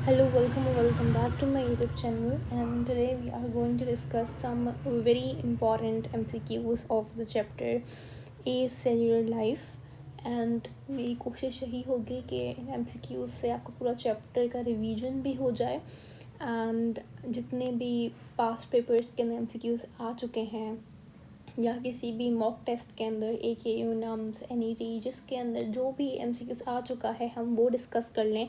Hello, welcome back to my YouTube channel. And today we are going to discuss some very important MCQs of the chapter A Cellular Life. And मेरी कोशिश यही होगी कि इन MCQs से आपको पूरा chapter का रिवीजन भी हो जाए एंड जितने भी पास्ट पेपर्स के अंदर MCQs आ चुके हैं या किसी भी मॉक टेस्ट के अंदर AKU नम्स NET जिसके अंदर जो भी MCQs आ चुका है हम वो डिस्कस कर लें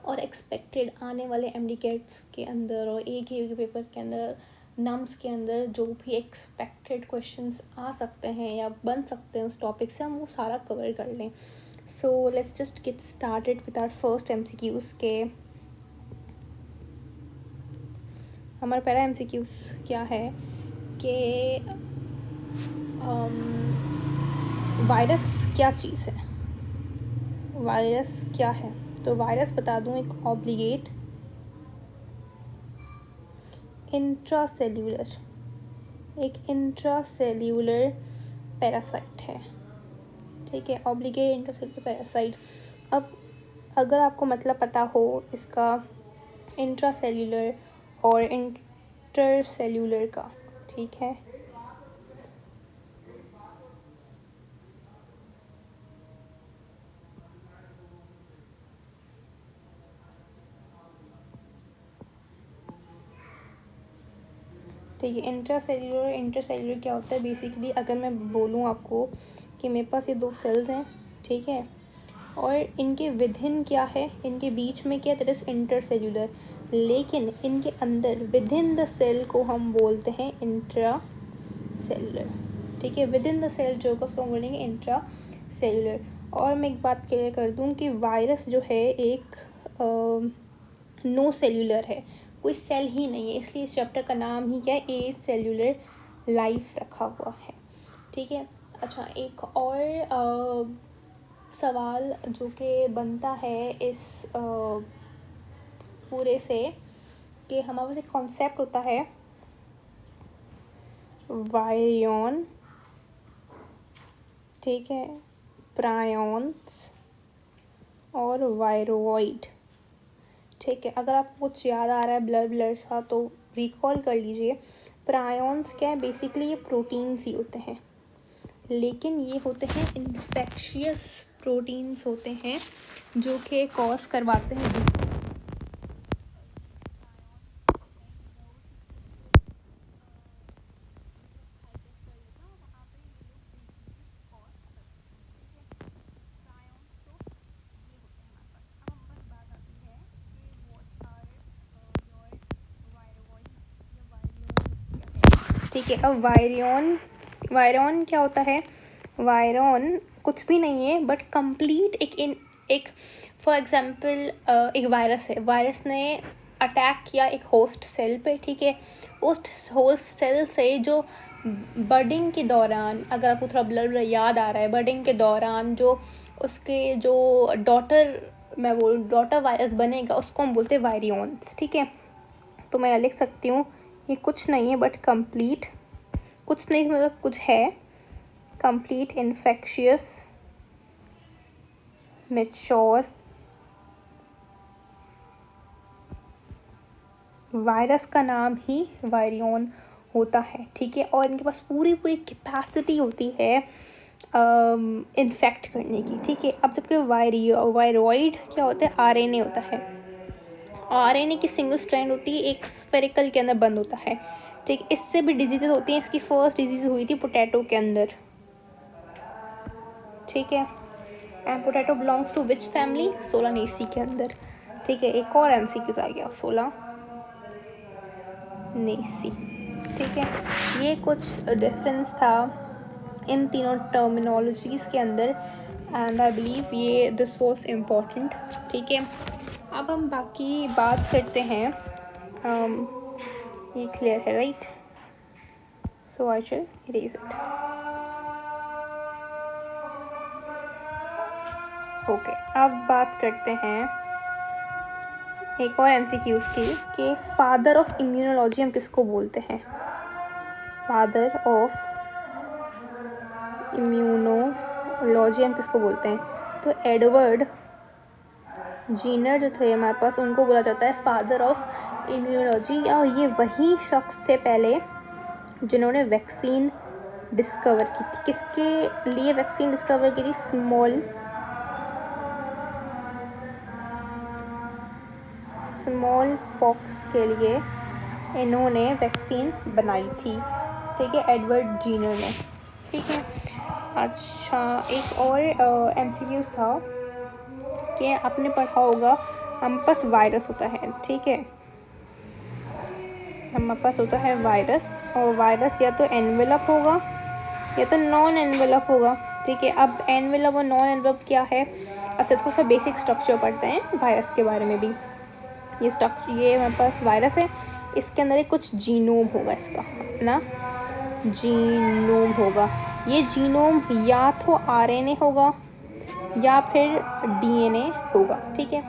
और एक्सपेक्टेड आने वाले MD-CATs के अंदर और AKU के पेपर के अंदर नम्स के अंदर जो भी एक्सपेक्टेड क्वेश्चंस आ सकते हैं या बन सकते हैं उस टॉपिक से हम वो सारा कवर कर लें. So let's just get started with our first MCQs के हमारा पहला MCQs क्या है कि वायरस क्या चीज़ है. वायरस क्या है तो वायरस बता दूं एक ऑब्लिगेट इंट्रासेल्यूलर पैरासाइट है. ठीक है, ऑब्लिगेट इंट्रासेल्यूलर पैरासाइट. अब अगर आपको मतलब पता हो इसका इंट्रासेल्यूलर और इंटरसेल्यूलर का, ठीक है, ठीक है. इंट्रासेल्यूलर और इंटरसेल्यूलर क्या होता है बेसिकली. अगर मैं बोलूँ आपको कि मेरे पास ये दो सेल्स हैं, ठीक है, और इनके विदिन क्या है, इनके बीच में क्या, दैट इज इंटरसेल्यूलर. लेकिन इनके अंदर विदिन द सेल को हम बोलते हैं इंट्रा सेल्यूलर. ठीक है, विदिन द सेल जो उसको हम बोलेंगे इंट्रा सेल्यूलर. और मैं एक बात क्लियर कर दूं कि वायरस जो है एक नो सेल्यूलर है, कोई सेल ही नहीं है, इसलिए इस चैप्टर का नाम ही क्या है, ए सेल्यूलर लाइफ रखा हुआ है. ठीक है. अच्छा, एक और सवाल जो कि बनता है इस पूरे से कि हमारे पास एक कॉन्सेप्ट होता है वायरियन, ठीक है, प्रायॉन्स और वायरोइड. ठीक है, अगर आपको कुछ याद आ रहा है ब्लर सा तो रिकॉल कर लीजिए. प्रायॉन्स क्या है बेसिकली, ये प्रोटीन्स ही होते हैं, लेकिन ये होते हैं इन्फेक्शियस प्रोटीन्स होते हैं जो कि कॉज करवाते हैं. ठीक है, अब वायरॉन क्या होता है. वायरॉन कुछ भी नहीं है बट कंप्लीट एक फॉर एग्जांपल एक वायरस है, वायरस ने अटैक किया एक होस्ट सेल पे. ठीक है, उस होस्ट सेल से जो बर्डिंग के दौरान, अगर आपको थोड़ा ब्लर याद आ रहा है, बर्डिंग के दौरान जो उसके जो डॉटर वायरस बनेगा उसको हम बोलते हैं वायरियॉन्स. ठीक है, तो मैं लिख सकती हूँ ये कुछ नहीं है बट कंप्लीट, कुछ नहीं मतलब कुछ है, कंप्लीट इन्फेक्शियस मैच्योर वायरस का नाम ही वायरियन होता है. ठीक है, और इनके पास पूरी कैपेसिटी होती है इन्फेक्ट करने की. ठीक है, अब जबकि वायरॉइड क्या होता है, RNA होता है. RNA की सिंगल स्ट्रैंड होती है, एक स्फेरिकल के अंदर बंद होता है. ठीक, इससे भी डिजीजेज होती हैं. इसकी फर्स्ट डिजीज हुई थी पोटैटो के अंदर. ठीक है, and potato belongs to which family, Solanaceae के अंदर. ठीक है, एक और MCQ आ गया, सोलानेसी. ठीक है, ये कुछ डिफरेंस था इन तीनों टर्मिनोलॉजीज़ के अंदर एंड आई बिलीव ये दिस वॉज इम्पॉर्टेंट. ठीक है, अब हम बाकी बात करते हैं. ये क्लियर है right, so I shall erase it. Okay, अब बात करते हैं एक और MCQs की कि फादर ऑफ इम्यूनोलॉजी हम किसको बोलते हैं. फादर ऑफ इम्यूनोलॉजी हम किसको बोलते हैं, तो एडवर्ड जीनर जो थे हमारे पास, उनको बोला जाता है फादर ऑफ इम्यूनोलॉजी। और ये वही शख्स थे पहले जिन्होंने वैक्सीन डिस्कवर की थी। किसके लिए वैक्सीन डिस्कवर की थी? स्मॉल पॉक्स के लिए इन्होंने वैक्सीन बनाई थी, ठीक है, एडवर्ड जीनर ने, ठीक है। अच्छा, एक और एमसीक्यू था कि आपने पढ़ा होगा हमारे पास वायरस होता है, ठीक है, हमारे पास होता है वायरस, और वायरस या तो एनवेलप होगा या तो नॉन एनवेलप होगा, ठीक है। अब एनवेलप और नॉन एनवेलप क्या है? अच्छा, थोड़ा सा बेसिक स्ट्रक्चर पढ़ते हैं वायरस के बारे में भी। ये हमारे पास वायरस है, इसके अंदर एक कुछ जीनोम होगा, इसका अपना जीनोम होगा। ये जीनोम या तो आरएनए होगा या फिर डीएनए होगा, ठीक है।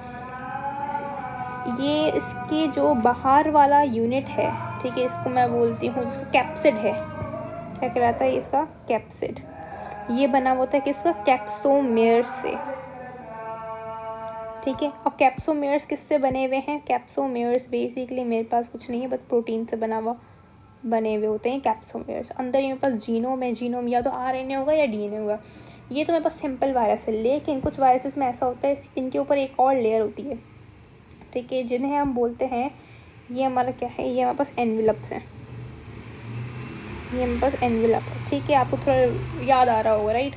ये इसके जो बाहर वाला यूनिट है, ठीक है, इसको मैं बोलती हूँ, जिसका कैप्सिड है, क्या कहलाता है इसका? कैप्सिड। ये बना होता है किसका? कैप्सोमेयर से, ठीक है। अब कैप्सोमेयर्स किससे बने हुए हैं? कैप्सोमेयर्स बेसिकली मेरे पास कुछ नहीं है, बस प्रोटीन से बने हुए होते हैं कैप्सोमेयर्स। अंदर मेरे पास जीनोम है, जीनोम या तो आरएनए होगा या डीएनए होगा। ये तो मेरे पास सिंपल वायरस है, लेकिन कुछ वायरसेस में ऐसा होता है इनके ऊपर एक और लेयर होती है, ठीक है, जिन्हें हम बोलते हैं, ये हमारा क्या है? ये हमारे पास एनवेलप्स हैं, ये हमारे पास एनवेलप है, ठीक है। आपको थोड़ा याद आ रहा होगा, राइट?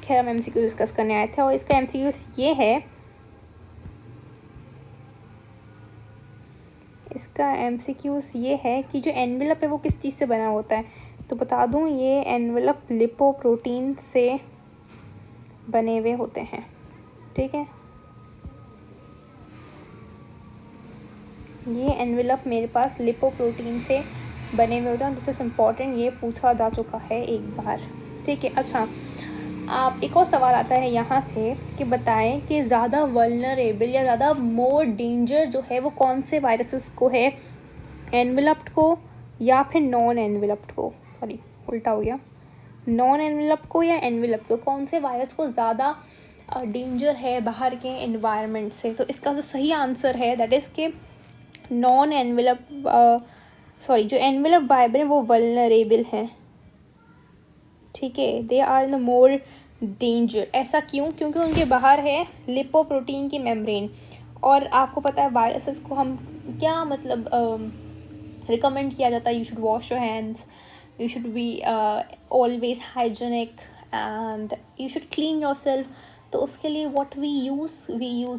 खैर, हम एमसीक्यू डिस्कस करने आए थे, और इसका एमसीक्यू ये है, इसका एमसीक्यूज ये है कि जो एनवेलप है वो किस चीज़ से बना होता है। तो बता दूं, ये एनवेलप लिपोप्रोटीन से बने हुए होते हैं, ठीक है। ये एनवेलप मेरे पास लिपोप्रोटीन से बने हुए होते हैं। दिस इज इम्पॉर्टेंट, ये पूछा जा चुका है एक बार, ठीक है। अच्छा, आप एक और सवाल आता है यहाँ से कि बताएं कि ज़्यादा वल्नरेबल या ज़्यादा मोर डेंजर जो है वो कौन से वायरसेस को है? एनवेलप्ड को या फिर नॉन एनवेलप्ड को? सॉरी, उल्टा हो गया। नॉन एनवेलप्ड को या एनवेलप्ड को, कौन से वायरस को ज़्यादा डेंजर है बाहर के एनवायरनमेंट से? तो इसका जो सही आंसर है दैट इज़ के नॉन एनवेलप जो एनवेलप वायरस है वो वल्नरेबल हैं, ठीक है, they are the more danger. ऐसा क्यों? क्योंकि उनके बाहर है लिपोप्रोटीन की मेम्ब्रेन। और आपको पता है वायरसेस को हम क्या मतलब रिकमेंड किया जाता है? You should wash your hands, you should be always hygienic, and you should clean yourself. तो उसके लिए what we use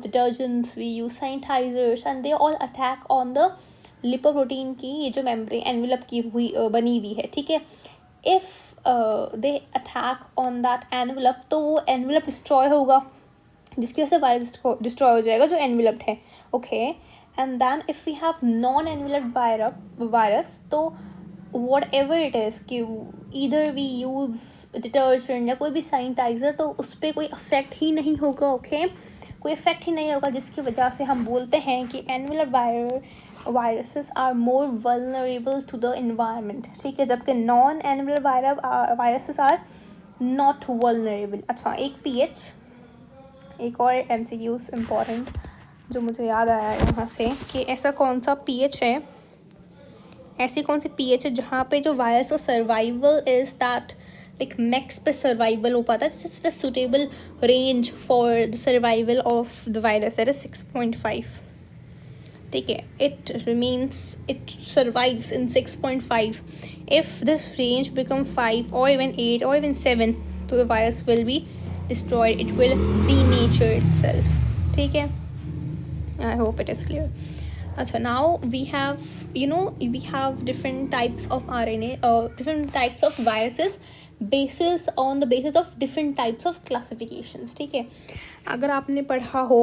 detergents, we use sanitizers, and they all attack on the lipoprotein की ये जो membrane envelope की हुई बनी हुई है, ठीक है। If they attack on that envelope, तो वो एनवेलप डिस्ट्रॉय होगा, जिसकी वजह से वायरस डिस्ट्रॉय हो जाएगा जो एनवेलप्ड है, okay. And then if we have non enveloped virus, तो वॉट एवर इट इज़ कि ईदर वी यूज़ डिटर्जेंट या कोई भी सैनिटाइज़र, तो उस पर कोई अफेक्ट ही नहीं होगा, ओके, कोई इफेक्ट ही नहीं होगा, जिसकी वजह से हम बोलते हैं कि envelope viruses are more vulnerable to the environment, ठीक है, जबकि non envelope viruses are not vulnerable. अच्छा, एक और एमसीक्यूज इम्पॉर्टेंट जो मुझे याद आया यहाँ से कि ऐसा कौन सा पीएच है, ऐसी कौन सी पीएच है जहाँ पे जो वायरस का survival is that like max पे सर्वाइवल हो पाता है, this is suitable range for the survival of the virus, that is 6.5, ठीक है, it survives in 6.5. If this range become 5 or even 8 or even 7, so the virus will be destroyed, it will denature itself, ठीक है। I hope it is clear. अच्छा, now we have different types of RNA, different types of viruses on the basis of different types of classifications, ठीक है। अगर आपने पढ़ा हो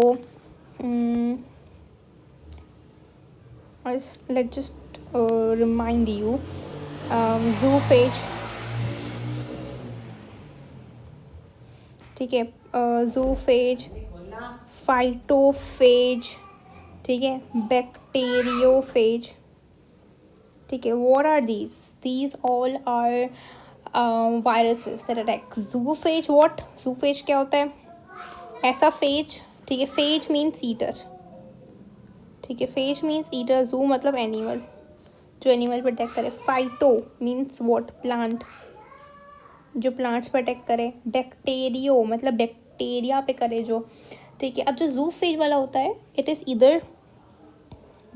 let's just remind you, zoophage, ठीक है, zoophage, phytophage, ठीक है, bacteriophage, ठीक है। what are these all are viruses that attack zoophage. zoophage क्या होता है? ऐसा फेज ठीक है, फेज मीन्स ईटर, ठीक है, फेज मीन्स ईटर, जू मतलब एनिमल, जो एनिमल पर अटैक करे। फाइटो मीन्स वॉट, प्लांट, जो प्लांट्स पर अटैक करे। बैक्टीरियो मतलब बैक्टीरिया पे करे जो, ठीक है। अब जो जू फेज वाला होता है, इट इज़ इधर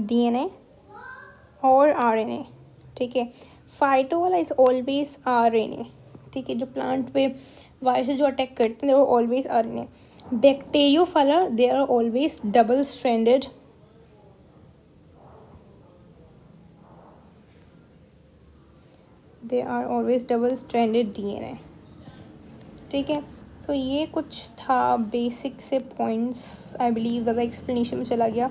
डीएनए और आरएनए, ठीक है। फाइटो वाला इज ऑलवेज आरएनए, ठीक है। जो प्लांट पे वायरस जो अटैक करते हैं, दे आर ऑलवेज आरएनए। बैक्टीरियो वाला they are always double stranded, they are always double stranded DNA, ठीक है। सो ये कुछ था बेसिक से पॉइंट्स, आई बिलीव ज़्यादा एक्सप्लेनेशन में चला गया,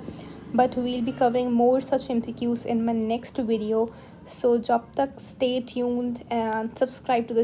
but we'll be covering more such MCQs in my next video. So जब तक stay tuned and subscribe to the